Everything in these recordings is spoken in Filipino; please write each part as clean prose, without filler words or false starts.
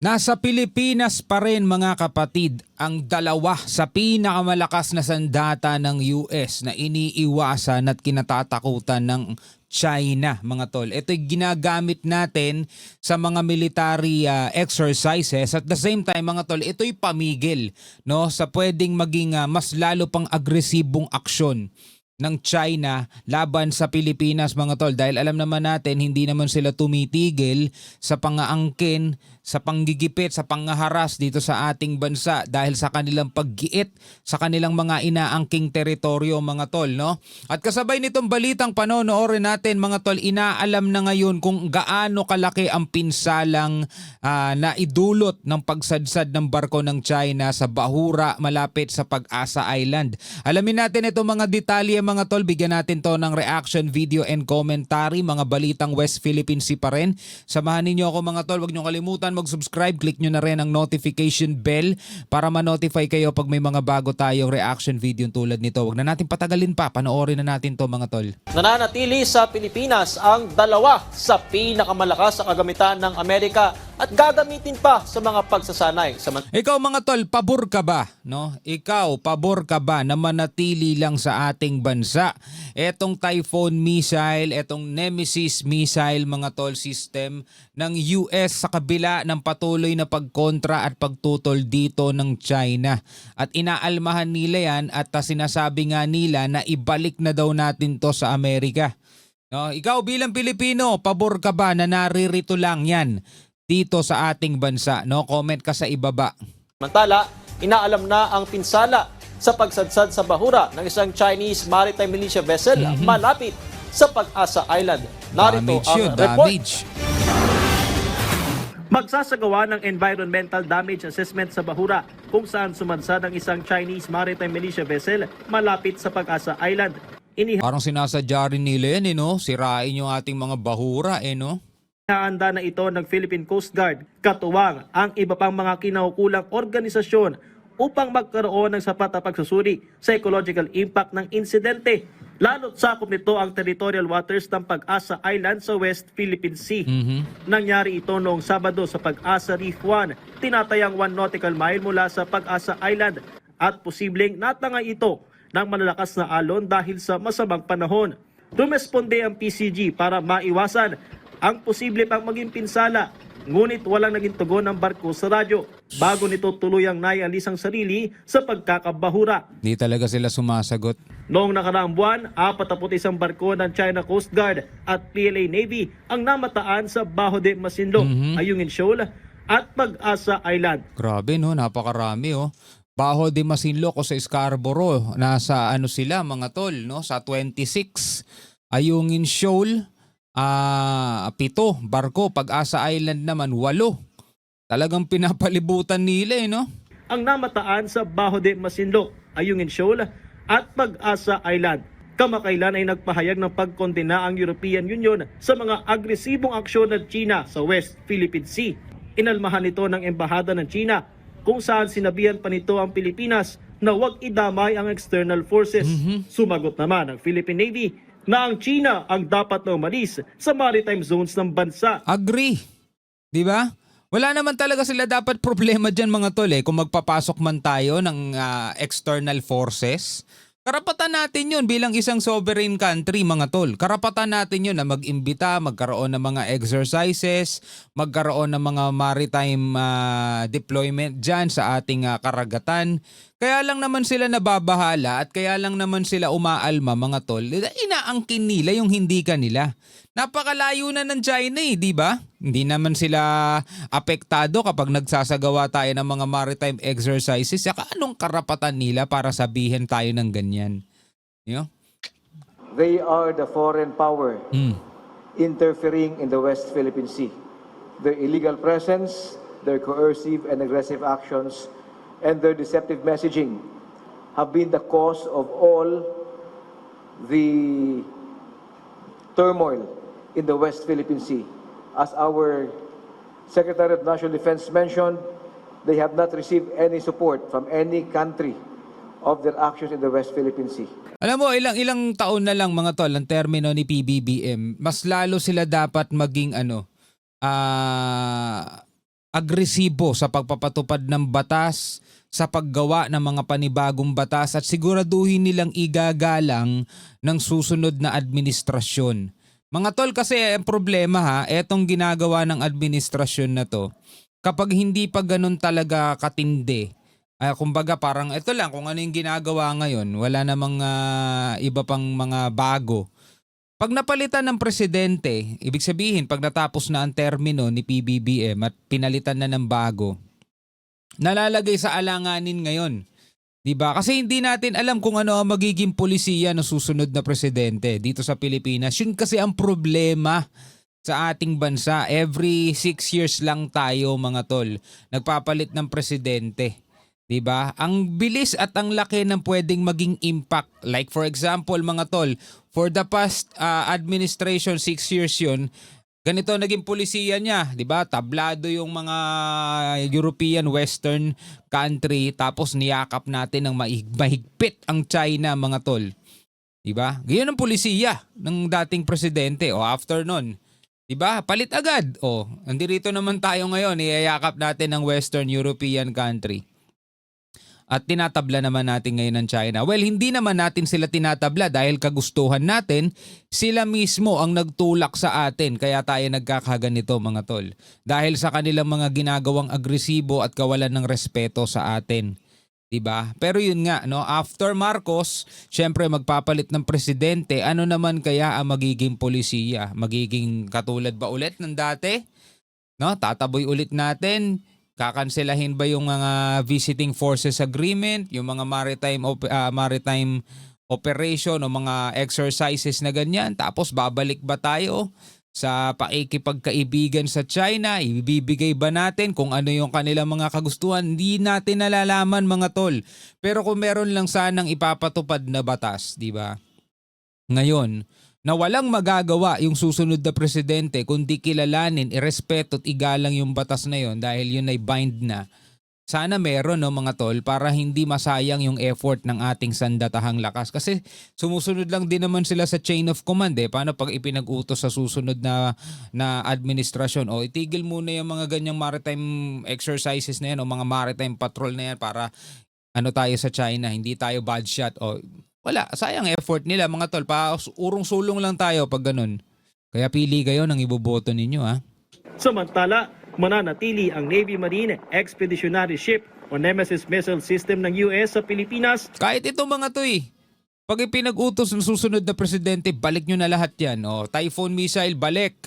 Nasa Pilipinas pa rin mga kapatid ang dalawa sa pinakamalakas na sandata ng US na iniiwasan at kinatatakutan ng China, mga tol. Ito'y ginagamit natin sa mga military exercises. At the same time, mga tol, ito'y pamigil, no, sa pwedeng maging mas lalo pang agresibong aksyon ng China laban sa Pilipinas, mga tol, dahil alam naman natin hindi naman sila tumitigil sa pangaangkin, sa panggigipit, sa pangaharas dito sa ating bansa dahil sa kanilang paggiit sa kanilang mga inaangking teritoryo, mga tol, no? At kasabay nitong balitang panonoorin natin, mga tol, inaalam na ngayon kung gaano kalaki ang pinsalang na idulot ng pagsadsad ng barko ng China sa Bahura malapit sa Pag-asa Island. Alamin natin itong mga detalye, mga tol. Bigyan natin to ng reaction video and commentary. Mga balitang West Philippine Sea pa rin. Samahan ninyo ako, mga tol. Huwag nyo kalimutan mag-subscribe. Click nyo na rin ang notification bell para ma-notify kayo pag may mga bago tayong reaction video tulad nito. Huwag na natin patagalin pa. Panoorin na natin to, mga tol. Nananatili sa Pilipinas ang dalawa sa pinakamalakas na kagamitan ng Amerika at gagamitin pa sa mga pagsasanay. Ikaw, mga tol, pabor ka ba? No? Ikaw, pabor ka ba na manatili lang sa ating bansa? Etong Typhoon missile, etong Nemesis missile, mga tol, system ng US sa kabila ng patuloy na pagkontra at pagtutol dito ng China. At inaalmahan nila yan at sinasabi nga nila na ibalik na daw natin to sa Amerika. No? Ikaw bilang Pilipino, pabor ka ba na naririto lang yan dito sa ating bansa? No, comment ka sa ibaba. Samantala, inaalam na ang pinsala sa pagsadsad sa bahura ng isang Chinese maritime militia vessel malapit sa Pag-asa Island. Narito ang report. Magsasagawa ng environmental damage assessment sa bahura kung saan sumadsad ang isang Chinese maritime militia vessel malapit sa Pag-asa Island. Parang sinasadya rin nila yan, no? Sirain yung ating mga bahura, no? Handa na ito ng Philippine Coast Guard, katuwang ang iba pang mga kinaukulang organisasyon upang magkaroon ng sapat na pagsusuri sa ecological impact ng insidente. Lalo't sakop nito ang territorial waters ng Pag-asa Island sa West Philippine Sea. Nangyari ito noong Sabado sa Pag-asa Reef 1, tinatayang 1 nautical mile mula sa Pag-asa Island, at posibleng natangay ito ng malalakas na alon dahil sa masamang panahon. Rumesponde ang PCG para maiwasan ang posible pang maging pinsala, ngunit walang naging tugon ng barko sa radyo bago nito tuluyang naialis ang sarili sa pagkakabahura. Di talaga sila sumasagot. Noong nakaraang buwan, 41 barko ng China Coast Guard at PLA Navy ang namataan sa Bajo de Masinloc, Ayungin Shoal at Pag-asa Island. Grabe, no? Napakarami, oh. Bajo de Masinloc o sa Scarborough, nasa sila, mga tol, no? Sa 26. Ayungin Shoal, 7 barko. Pag-asa Island naman 8. Talagang pinapalibutan nila, no? Ang namataan sa Bajo de Masinloc, Ayungin Shoal at Pag-asa Island. Kamakailan ay nagpahayag ng pagkondena ang European Union sa mga agresibong aksyon ng China sa West Philippine Sea. Inalmahan ito ng Embahada ng China kung saan sinabihan pa nito ang Pilipinas na huwag idamay ang external forces. Sumagot naman ang Philippine Navy na ang China ang dapat na umalis sa maritime zones ng bansa. Agree. Di ba? Wala naman talaga sila dapat problema dyan, mga tol, kung magpapasok man tayo ng external forces. Karapatan natin yun bilang isang sovereign country, mga tol. Karapatan natin yun na mag-imbita, magkaroon ng mga exercises, magkaroon ng mga maritime deployment dyan sa ating karagatan. Kaya lang naman sila nababahala at kaya lang naman sila umaalma, mga tol. Inaangkin nila yung hindi kanila. Napakalayo na ng China, di ba? Hindi naman sila apektado kapag nagsasagawa tayo ng mga maritime exercises. Saka anong karapatan nila para sabihin tayo ng ganyan? You know? They are the foreign power interfering in the West Philippine Sea. Their illegal presence, their coercive and aggressive actions, and their deceptive messaging have been the cause of all the turmoil in the West Philippine Sea. As our Secretary of National Defense mentioned, they have not received any support from any country of their actions in the West Philippine Sea. Alam mo, ilang taon na lang, mga tol, ang termino ni PBBM, mas lalo sila dapat maging agresibo sa pagpapatupad ng batas, sa paggawa ng mga panibagong batas at siguraduhin nilang igagalang ng susunod na administrasyon. Mga tol, kasi ang problema etong ginagawa ng administrasyon na to, kapag hindi pa ganun talaga katindi, kumbaga parang ito lang kung ano yung ginagawa ngayon, wala namang iba pang mga bago. Pag napalitan ng presidente, ibig sabihin pag natapos na ang termino ni PBBM at pinalitan na ng bago, nalalagay sa alanganin ngayon. 'Di ba? Kasi hindi natin alam kung ano ang magiging polisiya ng susunod na presidente dito sa Pilipinas. Yun kasi ang problema sa ating bansa. Every 6 years lang tayo, mga tol, nagpapalit ng presidente. 'Di ba? Ang bilis at ang laki ng pwedeng maging impact. Like for example, mga tol, for the past administration, 6 years yun, ganito naging polisiya niya, 'di ba? Tablado yung mga European Western country, tapos niyakap natin ng mahigpit ang China, mga tol. 'Di ba? Ganyan ang polisiya ng dating presidente. O after nun, 'di ba? Palit agad. O, nandirito naman tayo ngayon, iyayakap natin ng Western European country. At tinatabla naman natin ngayon ng China. Well, hindi naman natin sila tinatabla dahil kagustuhan natin. Sila mismo ang nagtulak sa atin, kaya tayo nagkakaganito, mga tol. Dahil sa kanilang mga ginagawang agresibo at kawalan ng respeto sa atin. 'Di ba? Pero yun nga, no, after Marcos, syempre magpapalit ng presidente. Ano naman kaya ang magiging polisiya? Magiging katulad ba ulit ng dati? No, tataboy ulit natin. Kakanselahin ba yung mga visiting forces agreement, yung mga maritime operation o mga exercises na ganyan? Tapos babalik ba tayo sa pakikipagkaibigan sa China? Ibibigay ba natin kung ano yung kanilang mga kagustuhan? Hindi natin nalalaman, mga tol. Pero kung meron lang sanang ipapatupad na batas, di ba? Ngayon, na walang magagawa yung susunod na presidente kundi kilalanin, irespeto at igalang yung batas na yon dahil yun ay bind na. Sana meron, no, mga tol, para hindi masayang yung effort ng ating sandatahang lakas. Kasi sumusunod lang din naman sila sa chain of command. Paano pag ipinag-utos sa susunod na administrasyon? O itigil muna yung mga ganyang maritime exercises na yan o mga maritime patrol na yan para ano tayo sa China, hindi tayo bad shot. O wala, sayang effort nila, mga tol. Urong sulong lang tayo pag ganun. Kaya pili kayo ng iboboto ninyo, ha? Samantala, mananatili ang Navy Marine Expeditionary Ship o Nemesis missile system ng US sa Pilipinas. Kahit ito, mga to pag ipinag-utos ng susunod na presidente, balik nyo na lahat yan. O, Typhoon missile, balik.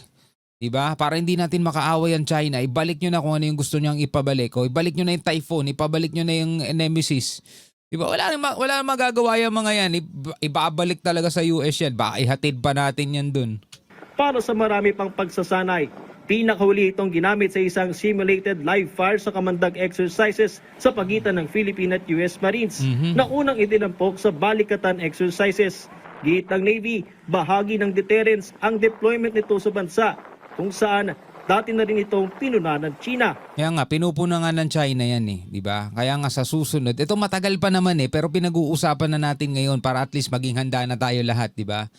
Diba? Para hindi natin makaaway ang China, ibalik nyo na kung ano yung gusto nyang ipabalik. O, ibalik nyo na yung Typhoon, ipabalik nyo na yung Nemesis. Diba? Wala na magagawa yung mga yan. Ibabalik talaga sa US yan. Baka ihatid pa natin yan dun. Para sa marami pang pagsasanay, pinakahuli itong ginamit sa isang simulated live fire sa kamandag exercises sa pagitan ng Philippine at US Marines na unang itinampok sa balikatan exercises. Giit ng Navy, bahagi ng deterrence ang deployment nito sa bansa kung saan dati na rin itong pinuna ng China. Kaya nga, pinupuna nga ng China yan di ba? Kaya nga sa susunod, ito matagal pa naman pero pinag-uusapan na natin ngayon para at least maging handa na tayo lahat, di ba?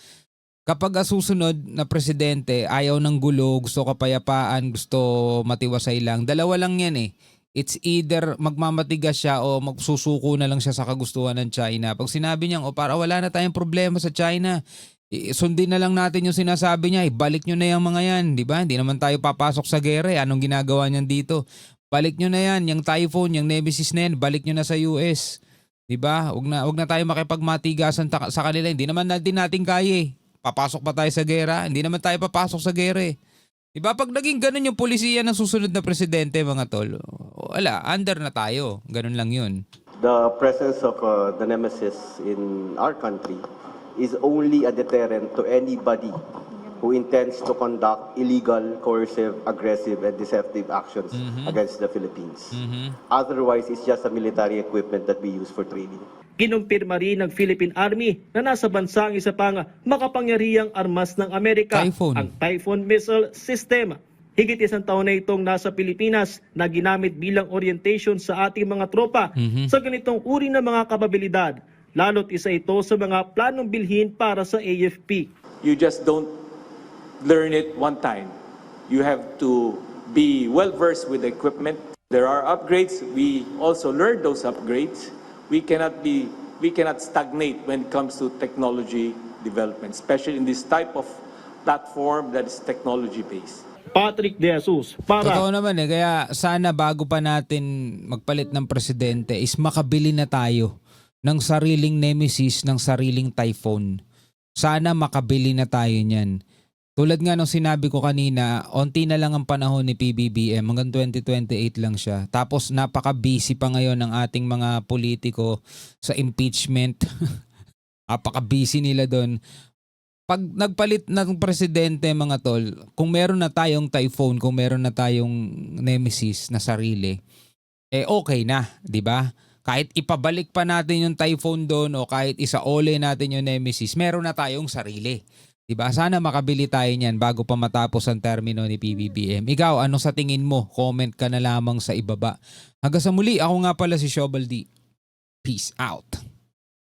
Kapag susunod na presidente, ayaw ng gulo, gusto kapayapaan, gusto matiwasay lang, dalawa lang yan It's either magmamatigas siya o magsusuko na lang siya sa kagustuhan ng China. Pag sinabi niya, para wala na tayong problema sa China, sundin na lang natin yung sinasabi niya, balik nyo na yung mga yan, di ba? Hindi naman tayo papasok sa gera, anong ginagawa niyan dito? Balik nyo na yan, yung Typhoon, yung Nemesis na yan, balik nyo na sa US. Di ba? Huwag na tayo makipagmatigasan sa kanila, hindi naman natin kaya Papasok pa tayo sa gera? Hindi naman tayo papasok sa gera Di ba? Pag naging ganun yung polisiya ng susunod na presidente, mga tol, wala, under na tayo. Ganun lang yun. The presence of the Nemesis in our country is only a deterrent to anybody who intends to conduct illegal, coercive, aggressive, and deceptive actions against the Philippines. Otherwise, it's just a military equipment that we use for training. Kinumpirma rin ng Philippine Army na nasa bansa ang isa pang makapangyarihang armas ng Amerika, Typhoon. ang Typhoon missile system. Higit isang taon na itong nasa Pilipinas na ginamit bilang orientation sa ating mga tropa sa ganitong uri ng mga kapabilidad. Lalo't isa ito sa mga planong bilhin para sa AFP. You just don't learn it one time. You have to be well versed with the equipment. There are upgrades. We also learn those upgrades. We cannot stagnate when it comes to technology development, especially in this type of platform that is technology based. Patrick De Jesus para Totoo naman kaya sana bago pa natin magpalit ng presidente is makabili na tayo ng sariling Nemesis, ng sariling Typhoon. Sana makabili na tayo niyan. Tulad nga nung sinabi ko kanina, onti na lang ang panahon ni PBBM, hanggang 2028 lang siya. Tapos napaka-busy pa ngayon ng ating mga politiko sa impeachment. Napaka-busy nila doon. Pag nagpalit ng presidente mga tol, kung meron na tayong Typhoon, kung meron na tayong Nemesis na sarili, okay na, di ba? Kahit ipabalik pa natin yung Typhoon doon o kahit isaole natin yung Nemesis, meron na tayong sarili. Diba? Sana makabili tayo niyan bago pa matapos ang termino ni PBBM. Ikaw, ano sa tingin mo? Comment ka na lamang sa ibaba. Hanggang sa muli, ako nga pala si Shobaldi. Peace out.